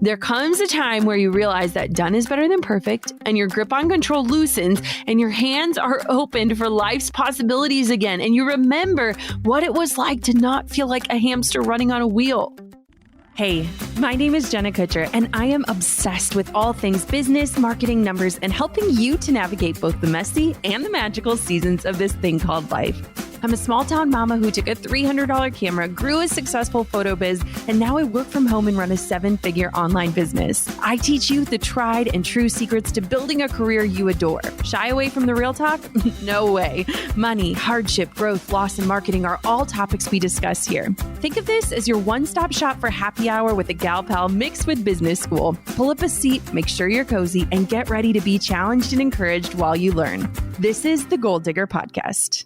There comes a time where you realize that done is better than perfect, and your grip on control loosens, and your hands are opened for life's possibilities again, and you remember what it was like to not feel like a hamster running on a wheel. Hey, my name is Jenna Kutcher, and I am obsessed with all things business, marketing, numbers, and helping you to navigate both the messy and the magical seasons of this thing called life. I'm a small-town mama who took a $300 camera, grew a successful photo biz, and now I work from home and run a 7-figure online business. I teach you the tried and true secrets to building a career you adore. Shy away from the real talk? No way. Money, hardship, growth, loss, and marketing are all topics we discuss here. Think of this as your one-stop shop for happy hour with a gal pal mixed with business school. Pull up a seat, make sure you're cozy, and get ready to be challenged and encouraged while you learn. This is the Goal Digger Podcast.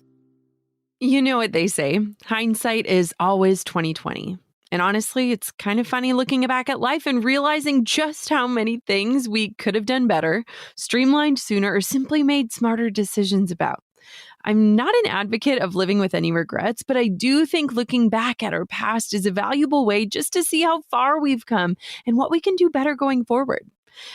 You know what they say, hindsight is always 20/20. And honestly, it's kind of funny looking back at life and realizing just how many things we could have done better, streamlined sooner, or simply made smarter decisions about. I'm not an advocate of living with any regrets, but I do think looking back at our past is a valuable way just to see how far we've come and what we can do better going forward.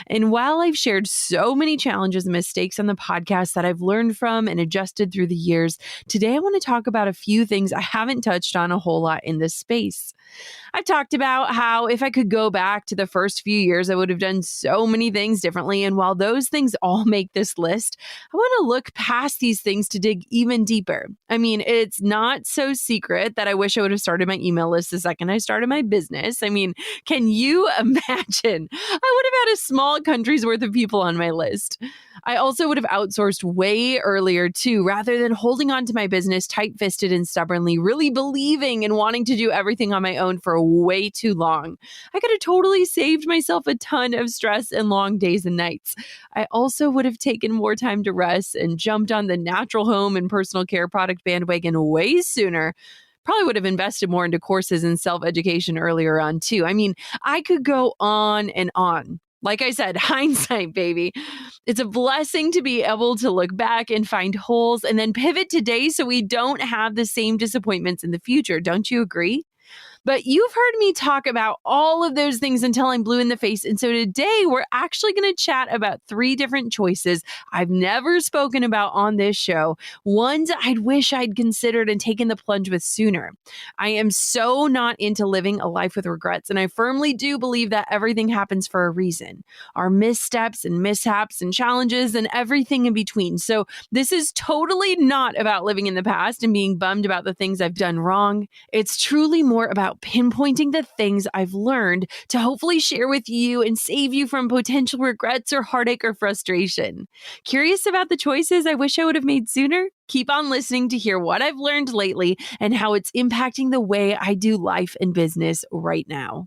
And while I've shared so many challenges and mistakes on the podcast that I've learned from and adjusted through the years, today I want to talk about a few things I haven't touched on a whole lot in this space. I've talked about how if I could go back to the first few years, I would have done so many things differently. And while those things all make this list, I want to look past these things to dig even deeper. I mean, it's not so secret that I wish I would have started my email list the second I started my business. I mean, can you imagine? I would have had a small country's worth of people on my list. I also would have outsourced way earlier too, rather than holding on to my business tight-fisted and stubbornly, really believing and wanting to do everything on my own for way too long. I could have totally saved myself a ton of stress and long days and nights. I also would have taken more time to rest and jumped on the natural home and personal care product bandwagon way sooner. Probably would have invested more into courses and self-education earlier on too. I mean, I could go on and on. Like I said, hindsight, baby. It's a blessing to be able to look back and find holes and then pivot today so we don't have the same disappointments in the future. Don't you agree? But you've heard me talk about all of those things until I'm blue in the face. And so today we're actually going to chat about 3 different choices I've never spoken about on this show. Ones I'd wish I'd considered and taken the plunge with sooner. I am so not into living a life with regrets. And I firmly do believe that everything happens for a reason. Our missteps and mishaps and challenges and everything in between. So this is totally not about living in the past and being bummed about the things I've done wrong. It's truly more about pinpointing the things I've learned to hopefully share with you and save you from potential regrets or heartache or frustration. Curious about the choices I wish I would have made sooner? Keep on listening to hear what I've learned lately and how it's impacting the way I do life and business right now.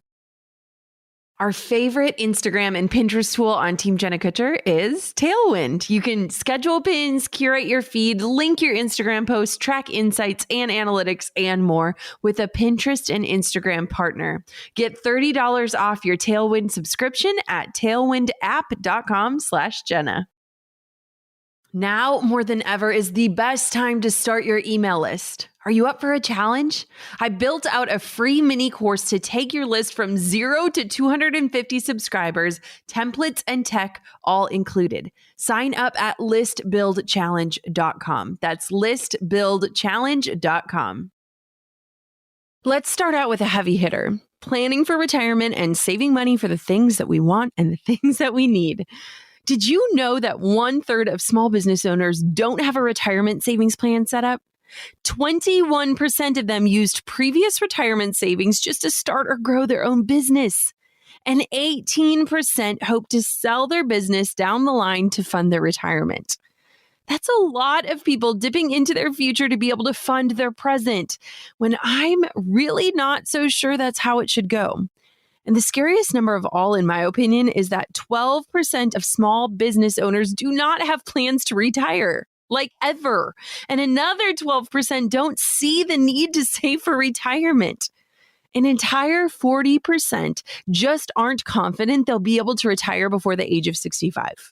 Our favorite Instagram and Pinterest tool on Team Jenna Kutcher is Tailwind. You can schedule pins, curate your feed, link your Instagram posts, track insights and analytics, and more with a Pinterest and Instagram partner. Get $30 off your Tailwind subscription at tailwindapp.com/Jenna. Now more than ever is the best time to start your email list. Are you up for a challenge? I built out a free mini course to take your list from 0 to 250 subscribers, templates and tech all included. Sign up at listbuildchallenge.com. That's listbuildchallenge.com. Let's start out with a heavy hitter. Planning for retirement and saving money for the things that we want and the things that we need. Did you know that 1/3 of small business owners don't have a retirement savings plan set up? 21% of them used previous retirement savings just to start or grow their own business. And 18% hope to sell their business down the line to fund their retirement. That's a lot of people dipping into their future to be able to fund their present, when I'm really not so sure that's how it should go. And the scariest number of all, in my opinion, is that 12% of small business owners do not have plans to retire, like ever. And another 12% don't see the need to save for retirement. An entire 40% just aren't confident they'll be able to retire before the age of 65.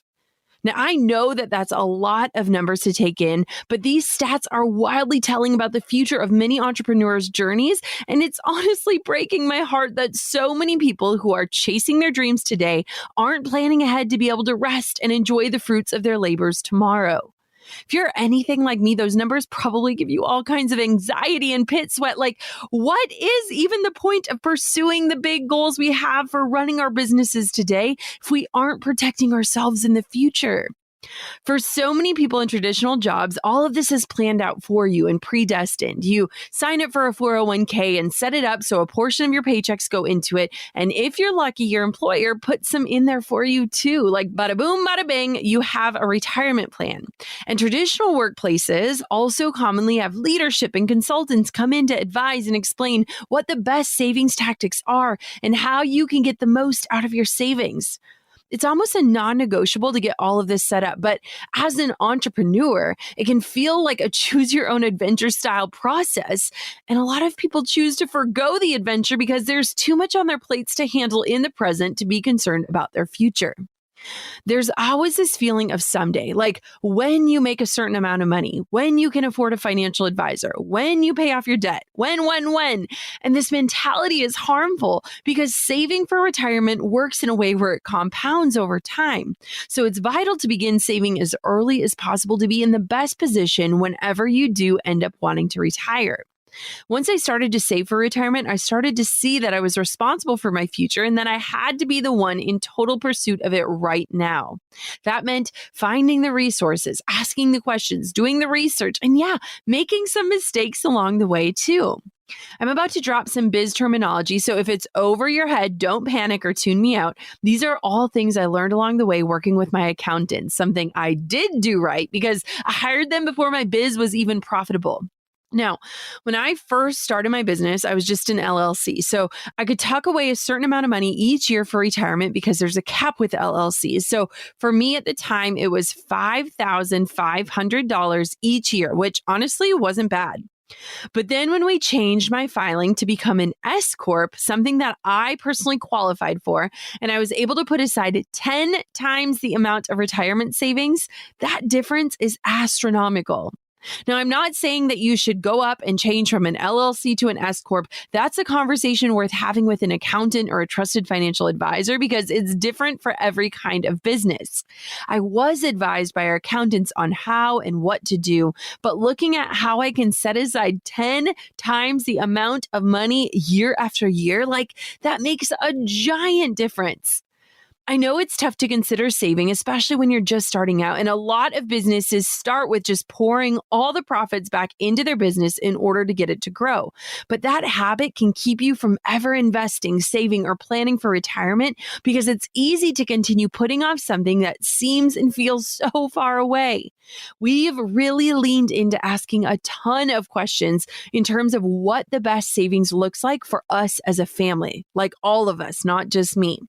Now, I know that that's a lot of numbers to take in, but these stats are wildly telling about the future of many entrepreneurs' journeys. And it's honestly breaking my heart that so many people who are chasing their dreams today aren't planning ahead to be able to rest and enjoy the fruits of their labors tomorrow. If you're anything like me, those numbers probably give you all kinds of anxiety and pit sweat. Like, what is even the point of pursuing the big goals we have for running our businesses today if we aren't protecting ourselves in the future? For so many people in traditional jobs, all of this is planned out for you and predestined. You sign up for a 401k and set it up so a portion of your paychecks go into it. And if you're lucky, your employer puts some in there for you too. Like bada boom, bada bing, you have a retirement plan. And traditional workplaces also commonly have leadership and consultants come in to advise and explain what the best savings tactics are and how you can get the most out of your savings. It's almost a non-negotiable to get all of this set up. But as an entrepreneur, it can feel like a choose your own adventure style process. And a lot of people choose to forgo the adventure because there's too much on their plates to handle in the present to be concerned about their future. There's always this feeling of someday, like when you make a certain amount of money, when you can afford a financial advisor, when you pay off your debt, when. And this mentality is harmful because saving for retirement works in a way where it compounds over time. So it's vital to begin saving as early as possible to be in the best position whenever you do end up wanting to retire. Once I started to save for retirement, I started to see that I was responsible for my future and that I had to be the one in total pursuit of it right now. That meant finding the resources, asking the questions, doing the research, and making some mistakes along the way too. I'm about to drop some biz terminology, so if it's over your head, don't panic or tune me out. These are all things I learned along the way working with my accountants, something I did do right because I hired them before my biz was even profitable. Now, when I first started my business, I was just an LLC. So I could tuck away a certain amount of money each year for retirement because there's a cap with LLCs. So for me at the time, it was $5,500 each year, which honestly wasn't bad. But then when we changed my filing to become an S Corp, something that I personally qualified for, and I was able to put aside 10 times the amount of retirement savings, that difference is astronomical. Now, I'm not saying that you should go up and change from an LLC to an S Corp. That's a conversation worth having with an accountant or a trusted financial advisor because it's different for every kind of business. I was advised by our accountants on how and what to do, but looking at how I can set aside 10 times the amount of money year after year, that makes a giant difference. I know it's tough to consider saving, especially when you're just starting out. And a lot of businesses start with just pouring all the profits back into their business in order to get it to grow. But that habit can keep you from ever investing, saving, or planning for retirement because it's easy to continue putting off something that seems and feels so far away. We've really leaned into asking a ton of questions in terms of what the best savings looks like for us as a family, like all of us, not just me.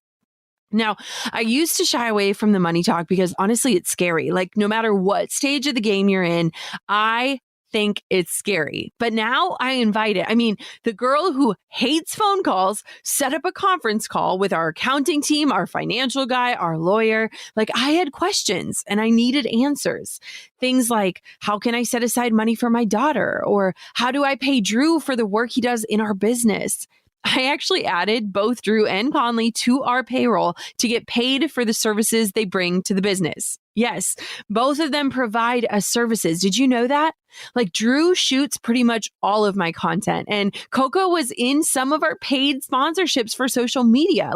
Now, I used to shy away from the money talk because honestly, it's scary. No matter what stage of the game you're in, I think it's scary. But now I invite it. I mean, the girl who hates phone calls set up a conference call with our accounting team, our financial guy, our lawyer. I had questions and I needed answers. Things like, how can I set aside money for my daughter? Or how do I pay Drew for the work he does in our business? I actually added both Drew and Conley to our payroll to get paid for the services they bring to the business. Yes, both of them provide us services. Did you know that? Drew shoots pretty much all of my content, and Coco was in some of our paid sponsorships for social media.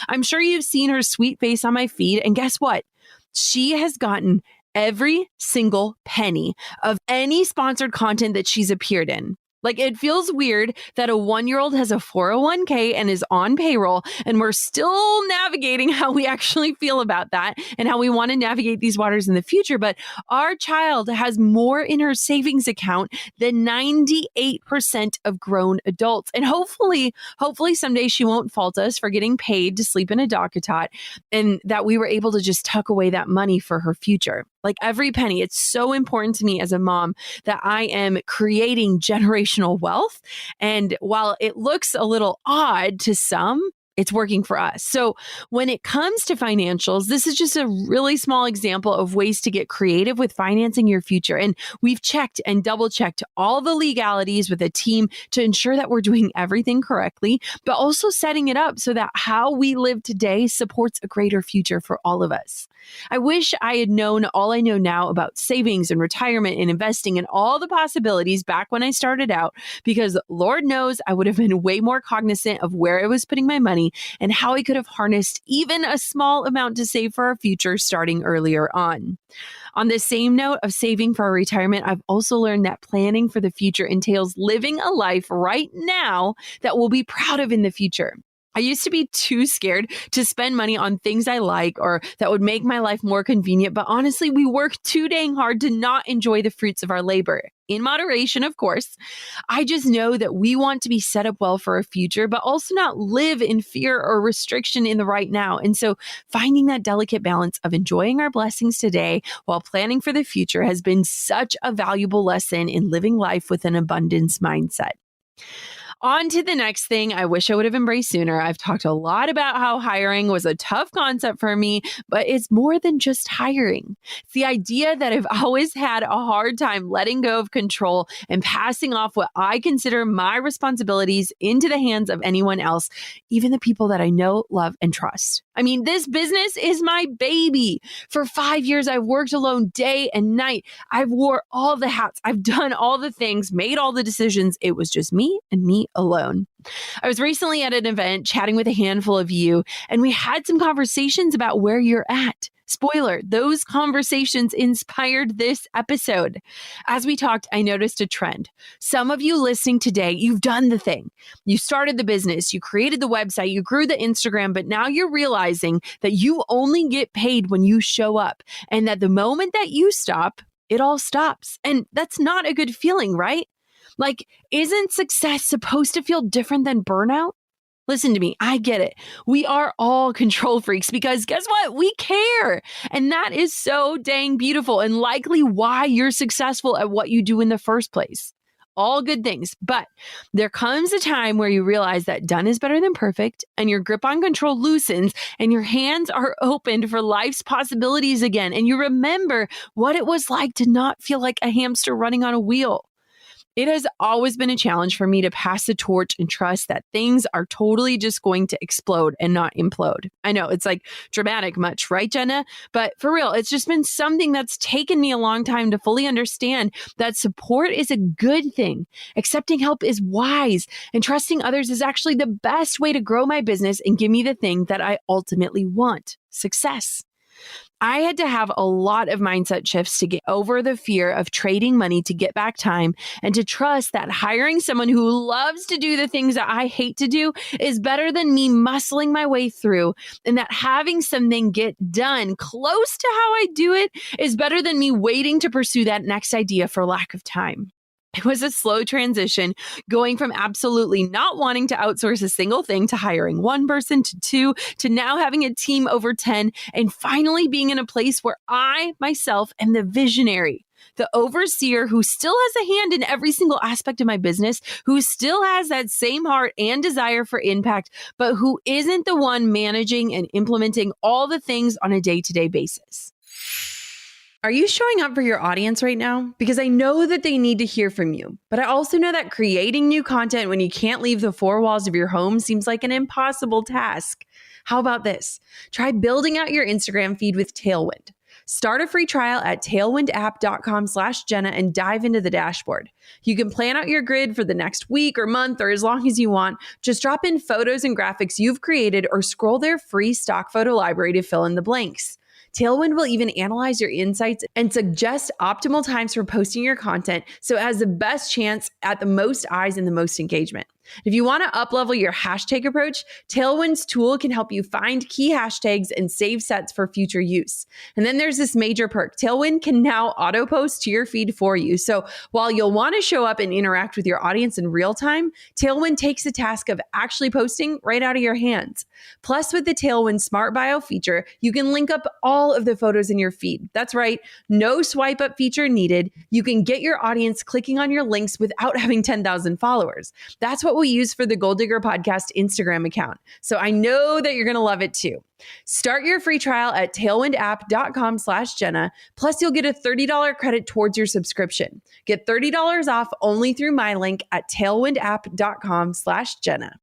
I'm sure you've seen her sweet face on my feed, and guess what? She has gotten every single penny of any sponsored content that she's appeared in. It feels weird that a 1-year-old has a 401k and is on payroll, and we're still navigating how we actually feel about that and how we want to navigate these waters in the future. But our child has more in her savings account than 98% of grown adults. And hopefully someday she won't fault us for getting paid to sleep in a DockATot and that we were able to just tuck away that money for her future. Every penny, it's so important to me as a mom that I am creating generational wealth. And while it looks a little odd to some, It's working for us. So when it comes to financials, this is just a really small example of ways to get creative with financing your future. And we've checked and double checked all the legalities with a team to ensure that we're doing everything correctly, but also setting it up so that how we live today supports a greater future for all of us. I wish I had known all I know now about savings and retirement and investing and all the possibilities back when I started out, because Lord knows I would have been way more cognizant of where I was putting my money and how I could have harnessed even a small amount to save for our future starting earlier on. On the same note of saving for our retirement, I've also learned that planning for the future entails living a life right now that we'll be proud of in the future. I used to be too scared to spend money on things I like or that would make my life more convenient. But honestly, we work too dang hard to not enjoy the fruits of our labor. In moderation, of course. I just know that we want to be set up well for a future, but also not live in fear or restriction in the right now. And so finding that delicate balance of enjoying our blessings today while planning for the future has been such a valuable lesson in living life with an abundance mindset. On to the next thing I wish I would have embraced sooner. I've talked a lot about how hiring was a tough concept for me, but it's more than just hiring. It's the idea that I've always had a hard time letting go of control and passing off what I consider my responsibilities into the hands of anyone else, even the people that I know, love, and trust. I mean, this business is my baby. For 5 years, I've worked alone day and night. I've wore all the hats. I've done all the things, made all the decisions. It was just me and me alone. I was recently at an event chatting with a handful of you, and we had some conversations about where you're at. Spoiler, those conversations inspired this episode. As we talked, I noticed a trend. Some of you listening today, you've done the thing. You started the business, you created the website, you grew the Instagram, but now you're realizing that you only get paid when you show up, and that the moment that you stop, it all stops. And that's not a good feeling, right? Like, isn't success supposed to feel different than burnout? Listen to me, I get it. We are all control freaks because guess what? We care. And that is so dang beautiful and likely why you're successful at what you do in the first place. All good things. But there comes a time where you realize that done is better than perfect and your grip on control loosens and your hands are opened for life's possibilities again. And you remember what it was like to not feel like a hamster running on a wheel. It has always been a challenge for me to pass the torch and trust that things are totally just going to explode and not implode. I know it's like dramatic much, right, Jenna? But for real, it's just been something that's taken me a long time to fully understand that support is a good thing. Accepting help is wise, and trusting others is actually the best way to grow my business and give me the thing that I ultimately want: success. I had to have a lot of mindset shifts to get over the fear of trading money to get back time and to trust that hiring someone who loves to do the things that I hate to do is better than me muscling my way through, and that having something get done close to how I do it is better than me waiting to pursue that next idea for lack of time. It was a slow transition going from absolutely not wanting to outsource a single thing to hiring one person to two to now having a team over 10 and finally being in a place where I myself am the visionary, the overseer who still has a hand in every single aspect of my business, who still has that same heart and desire for impact, but who isn't the one managing and implementing all the things on a day-to-day basis. Are you showing up for your audience right now? Because I know that they need to hear from you, but I also know that creating new content when you can't leave the four walls of your home seems like an impossible task. How about this? Try building out your Instagram feed with Tailwind. Start a free trial at tailwindapp.com/Jenna and dive into the dashboard. You can plan out your grid for the next week or month or as long as you want. Just drop in photos and graphics you've created or scroll their free stock photo library to fill in the blanks. Tailwind will even analyze your insights and suggest optimal times for posting your content so it has the best chance at the most eyes and the most engagement. If you want to up-level your hashtag approach, Tailwind's tool can help you find key hashtags and save sets for future use. And then there's this major perk. Tailwind can now auto-post to your feed for you. So while you'll want to show up and interact with your audience in real time, Tailwind takes the task of actually posting right out of your hands. Plus, with the Tailwind Smart Bio feature, you can link up all of the photos in your feed. That's right, no swipe up feature needed. You can get your audience clicking on your links without having 10,000 followers. That's what what we use for the Gold Digger Podcast Instagram account. So I know that you're going to love it too. Start your free trial at tailwindapp.com/Jenna. Plus, you'll get a $30 credit towards your subscription. Get $30 off only through my link at tailwindapp.com/Jenna.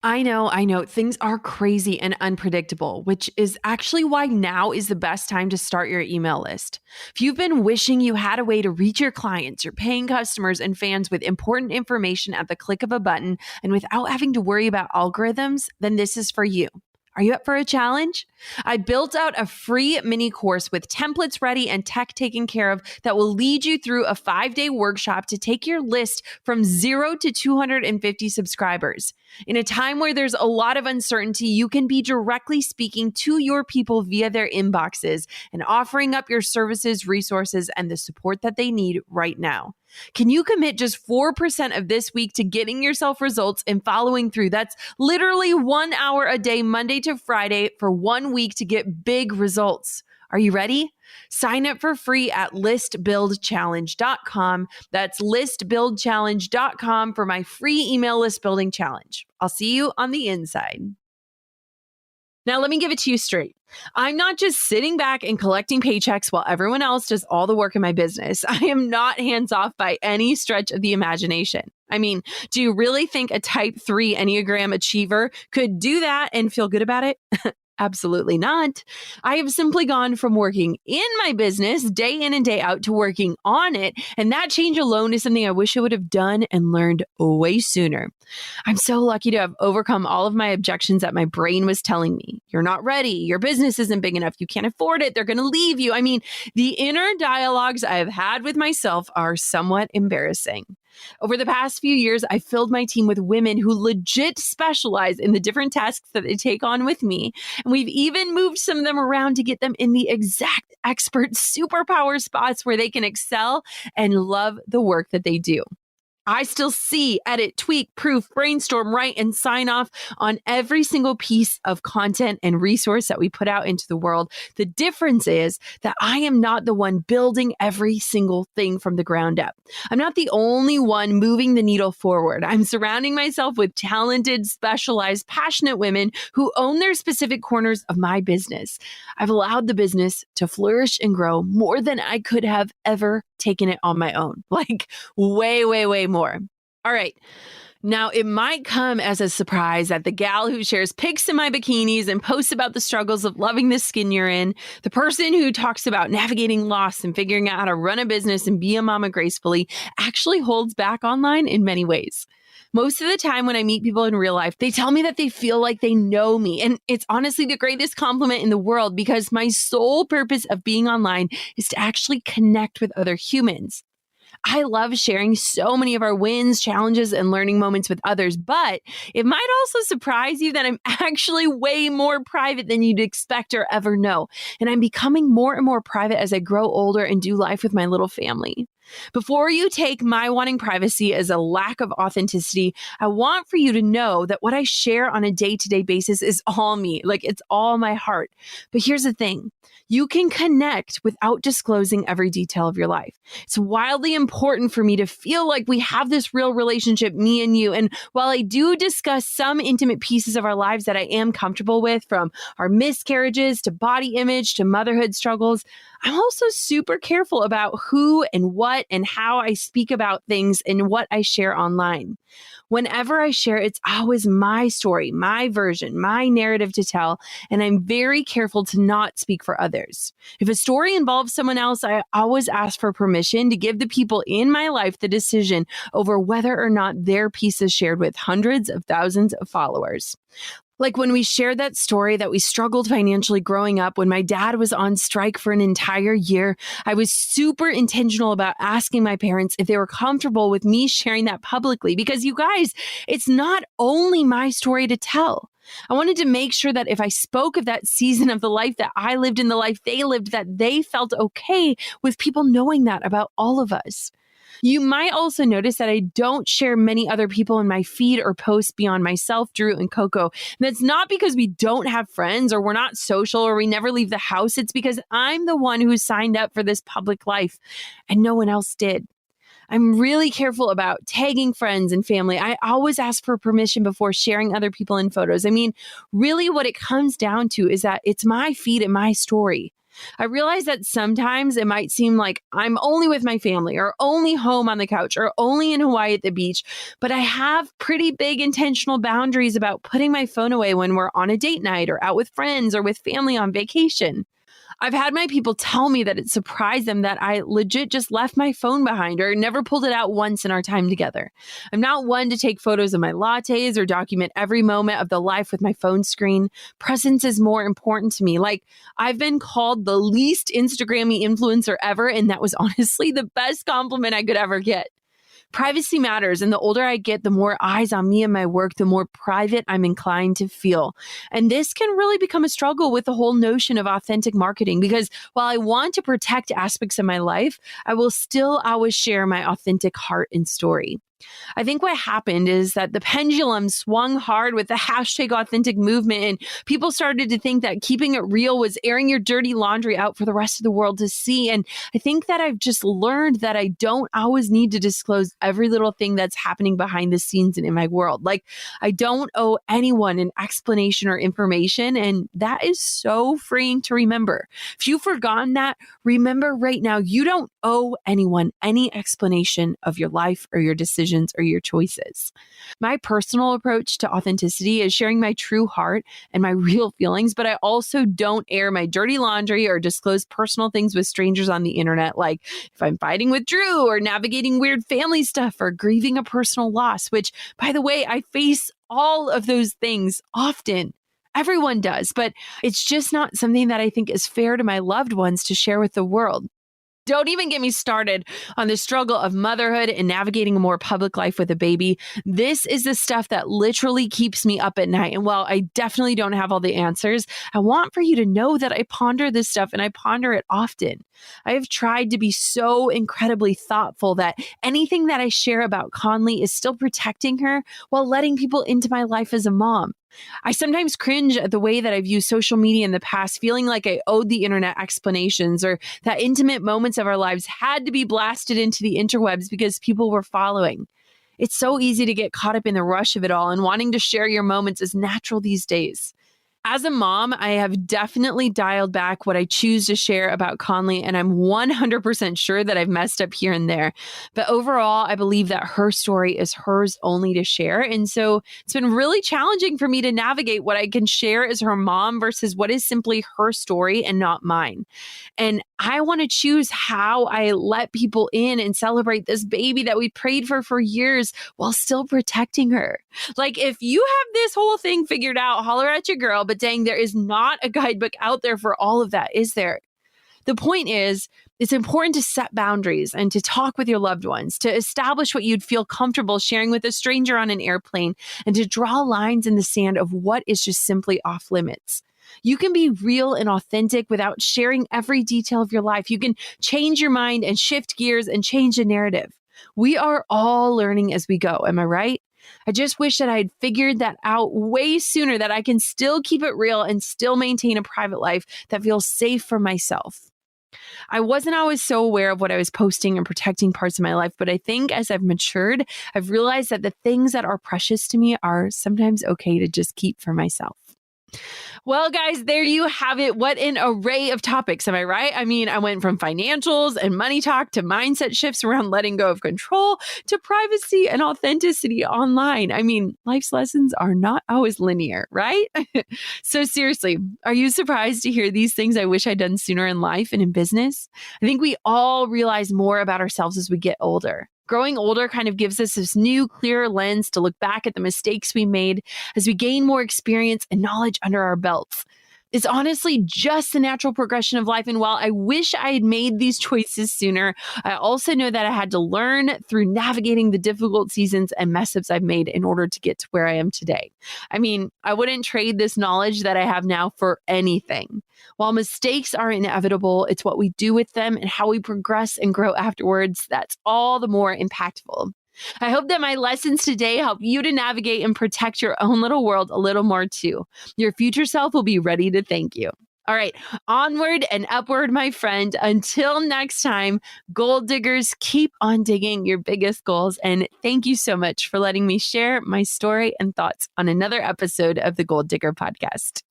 I know. Things are crazy and unpredictable, which is actually why now is the best time to start your email list. If you've been wishing you had a way to reach your clients, your paying customers, and fans with important information at the click of a button and without having to worry about algorithms, then this is for you. Are you up for a challenge? I built out a free mini course with templates ready and tech taken care of that will lead you through a 5-day workshop to take your list from 0 to 250 subscribers. In a time where there's a lot of uncertainty, you can be directly speaking to your people via their inboxes and offering up your services, resources, and the support that they need right now. Can you commit just 4% of this week to getting yourself results and following through? That's literally 1 hour a day, Monday to Friday, for 1 week to get big results. Are you ready? Sign up for free at listbuildchallenge.com. That's listbuildchallenge.com for my free email list building challenge. I'll see you on the inside. Now, let me give it to you straight. I'm not just sitting back and collecting paychecks while everyone else does all the work in my business. I am not hands off by any stretch of the imagination. I mean, do you really think a type 3 Enneagram achiever could do that and feel good about it? Absolutely not. I have simply gone from working in my business day in and day out to working on it. And that change alone is something I wish I would have done and learned way sooner. I'm so lucky to have overcome all of my objections that my brain was telling me. You're not ready. Your business isn't big enough. You can't afford it. They're going to leave you. I mean, the inner dialogues I have had with myself are somewhat embarrassing. Over the past few years, I filled my team with women who legit specialize in the different tasks that they take on with me. And we've even moved some of them around to get them in the exact expert superpower spots where they can excel and love the work that they do. I still see, edit, tweak, proof, brainstorm, write, and sign off on every single piece of content and resource that we put out into the world. The difference is that I am not the one building every single thing from the ground up. I'm not the only one moving the needle forward. I'm surrounding myself with talented, specialized, passionate women who own their specific corners of my business. I've allowed the business to flourish and grow more than I could have ever taken it on my own. Like way more. All right. Now, it might come as a surprise that the gal who shares pics in my bikinis and posts about the struggles of loving the skin you're in, the person who talks about navigating loss and figuring out how to run a business and be a mama gracefully, actually holds back online in many ways. Most of the time when I meet people in real life, they tell me that they feel like they know me. And it's honestly the greatest compliment in the world because my sole purpose of being online is to actually connect with other humans. I love sharing so many of our wins, challenges, and learning moments with others, but it might also surprise you that I'm actually way more private than you'd expect or ever know. And I'm becoming more and more private as I grow older and do life with my little family. Before you take my wanting privacy as a lack of authenticity, I want for you to know that what I share on a day-to-day basis is all me. Like, it's all my heart. But here's the thing. You can connect without disclosing every detail of your life. It's wildly important for me to feel like we have this real relationship, me and you. And while I do discuss some intimate pieces of our lives that I am comfortable with, from our miscarriages to body image to motherhood struggles, I'm also super careful about who and what and how I speak about things and what I share online. Whenever I share, it's always my story, my version, my narrative to tell, and I'm very careful to not speak for others. If a story involves someone else, I always ask for permission to give the people in my life the decision over whether or not their piece is shared with hundreds of thousands of followers. Like when we shared that story that we struggled financially growing up when my dad was on strike for an entire year, I was super intentional about asking my parents if they were comfortable with me sharing that publicly. Because you guys, it's not only my story to tell. I wanted to make sure that if I spoke of that season of the life that I lived in, the life they lived, that they felt okay with people knowing that about all of us. You might also notice that I don't share many other people in my feed or posts beyond myself, Drew, and Coco. And that's not because we don't have friends or we're not social or we never leave the house. It's because I'm the one who signed up for this public life and no one else did. I'm really careful about tagging friends and family. I always ask for permission before sharing other people in photos. I mean, really what it comes down to is that it's my feed and my story. I realize that sometimes it might seem like I'm only with my family or only home on the couch or only in Hawaii at the beach, but I have pretty big intentional boundaries about putting my phone away when we're on a date night or out with friends or with family on vacation. I've had my people tell me that it surprised them that I legit just left my phone behind or never pulled it out once in our time together. I'm not one to take photos of my lattes or document every moment of the life with my phone screen. Presence is more important to me. Like, I've been called the least Instagrammy influencer ever, and that was honestly the best compliment I could ever get. Privacy matters. And the older I get, the more eyes on me and my work, the more private I'm inclined to feel. And this can really become a struggle with the whole notion of authentic marketing, because while I want to protect aspects of my life, I will still always share my authentic heart and story. I think what happened is that the pendulum swung hard with the hashtag authentic movement, and people started to think that keeping it real was airing your dirty laundry out for the rest of the world to see. And I think that I've just learned that I don't always need to disclose every little thing that's happening behind the scenes and in my world. Like, I don't owe anyone an explanation or information. And that is so freeing to remember. If you've forgotten that, remember right now, you don't owe anyone any explanation of your life or your decisions or your choices. My personal approach to authenticity is sharing my true heart and my real feelings, but I also don't air my dirty laundry or disclose personal things with strangers on the internet, like if I'm fighting with Drew or navigating weird family stuff or grieving a personal loss, which, by the way, I face all of those things often. Everyone does, but it's just not something that I think is fair to my loved ones to share with the world. Don't even get me started on the struggle of motherhood and navigating a more public life with a baby. This is the stuff that literally keeps me up at night. And while I definitely don't have all the answers, I want for you to know that I ponder this stuff and I ponder it often. I have tried to be so incredibly thoughtful that anything that I share about Conley is still protecting her while letting people into my life as a mom. I sometimes cringe at the way that I've used social media in the past, feeling like I owed the internet explanations or that intimate moments of our lives had to be blasted into the interwebs because people were following. It's so easy to get caught up in the rush of it all, and wanting to share your moments is natural these days. As a mom, I have definitely dialed back what I choose to share about Conley, and I'm 100% sure that I've messed up here and there. But overall, I believe that her story is hers only to share. And so it's been really challenging for me to navigate what I can share as her mom versus what is simply her story and not mine. And I want to choose how I let people in and celebrate this baby that we prayed for years while still protecting her. Like, if you have this whole thing figured out, holler at your girl. But dang, there is not a guidebook out there for all of that, is there? The point is, it's important to set boundaries and to talk with your loved ones, to establish what you'd feel comfortable sharing with a stranger on an airplane, and to draw lines in the sand of what is just simply off limits. You can be real and authentic without sharing every detail of your life. You can change your mind and shift gears and change the narrative. We are all learning as we go. Am I right? I just wish that I had figured that out way sooner, that I can still keep it real and still maintain a private life that feels safe for myself. I wasn't always so aware of what I was posting and protecting parts of my life, but I think as I've matured, I've realized that the things that are precious to me are sometimes okay to just keep for myself. Well, guys, there you have it. What an array of topics. Am I right? I mean, I went from financials and money talk to mindset shifts around letting go of control to privacy and authenticity online. I mean, life's lessons are not always linear, right? So seriously, are you surprised to hear these things I wish I'd done sooner in life and in business? I think we all realize more about ourselves as we get older. Growing older kind of gives us this new, clearer lens to look back at the mistakes we made as we gain more experience and knowledge under our belts. It's honestly just the natural progression of life. And while I wish I had made these choices sooner, I also know that I had to learn through navigating the difficult seasons and mess ups I've made in order to get to where I am today. I mean, I wouldn't trade this knowledge that I have now for anything. While mistakes are inevitable, it's what we do with them and how we progress and grow afterwards that's all the more impactful. I hope that my lessons today help you to navigate and protect your own little world a little more too. Your future self will be ready to thank you. All right, onward and upward, my friend. Until next time, gold diggers, keep on digging your biggest goals. And thank you so much for letting me share my story and thoughts on another episode of the Gold Digger Podcast.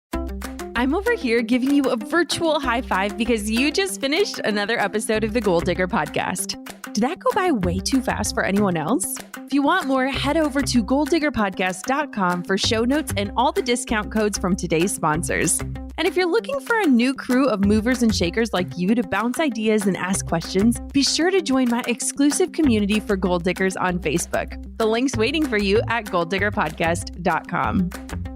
I'm over here giving you a virtual high five because you just finished another episode of the Gold Digger Podcast. Did that go by way too fast for anyone else? If you want more, head over to golddiggerpodcast.com for show notes and all the discount codes from today's sponsors. And if you're looking for a new crew of movers and shakers like you to bounce ideas and ask questions, be sure to join my exclusive community for gold diggers on Facebook. The link's waiting for you at golddiggerpodcast.com.